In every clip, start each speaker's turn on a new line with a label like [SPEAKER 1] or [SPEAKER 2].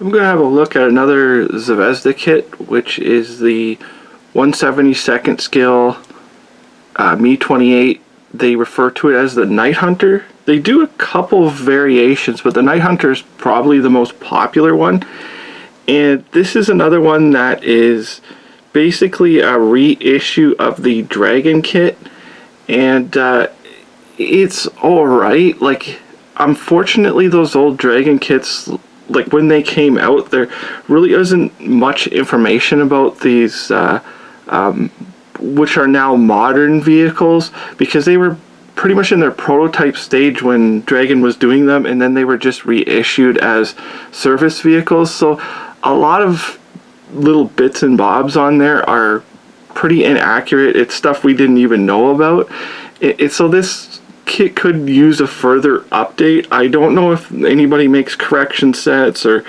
[SPEAKER 1] I'm going to have a look at another ZVEZDA kit, which is the 1/72nd scale MI-28. They refer to it as the Nighthunter. They do a couple of variations, but the Nighthunter is probably the most popular one. And this is another one that is basically a reissue of the Dragon kit. And it's alright. Like, unfortunately, those old Dragon kits, like when they came out, there really isn't much information about these which are now modern vehicles, because they were pretty much in their prototype stage when Dragon was doing them, and then they were just reissued as service vehicles. So a lot of little bits and bobs on there are pretty inaccurate. It's stuff we didn't even know about. So this kit could use a further update. I don't know if anybody makes correction sets or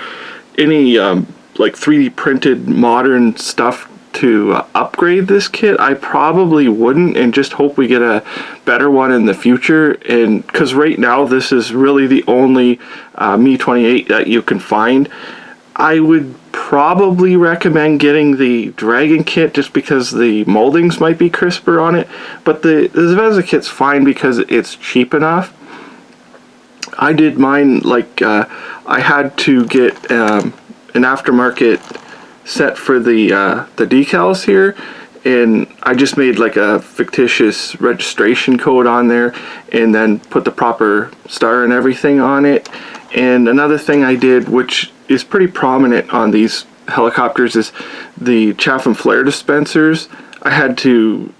[SPEAKER 1] any like 3D printed modern stuff to upgrade this kit. I probably wouldn't, and just hope we get a better one in the future. And because right now this is really the only MI-28 that you can find. I would probably recommend getting the Dragon kit just because the moldings might be crisper on it, but the ZVEZDA kit's fine because it's cheap enough. I did mine, like I had to get an aftermarket set for the decals here, and I just made like a fictitious registration code on there and then put the proper star and everything on it. And another thing I did, which is pretty prominent on these helicopters, is the chaff and flare dispensers. I had to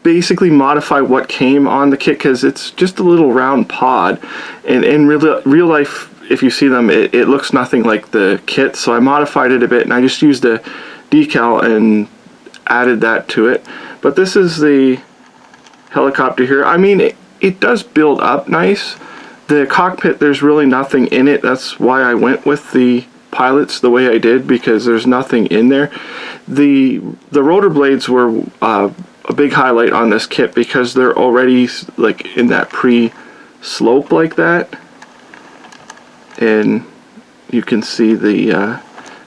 [SPEAKER 1] basically modify what came on the kit because it's just a little round pod, and in real life, if you see them, it looks nothing like the kit. So I modified it a bit, and I just used a decal and added that to it. But this is the helicopter here. I mean, it does build up nice. The cockpit, there's really nothing in it. That's why I went with the pilots the way I did, because there's nothing in there. The rotor blades were a big highlight on this kit because they're already like in that pre-slope like that, and you can see the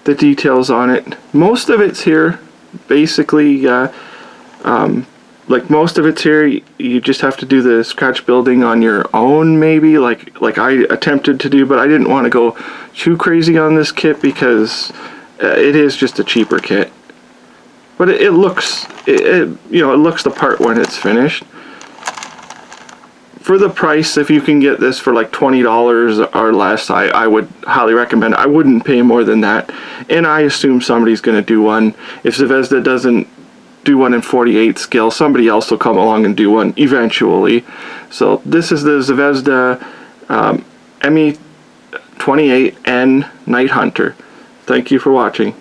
[SPEAKER 1] details on it. Most of it's here, basically. Like most of it's here, you just have to do the scratch building on your own, maybe, like I attempted to do, but I didn't want to go too crazy on this kit because it is just a cheaper kit. But it looks, you know, it looks the part when it's finished. For the price, if you can get this for like $20 or less, I would highly recommend it. I wouldn't pay more than that, and I assume somebody's going to do one. If ZVEZDA doesn't do one in 48 scale, somebody else will come along and do one eventually. So this is the ZVEZDA MI-28N Nighthunter. Thank you for watching.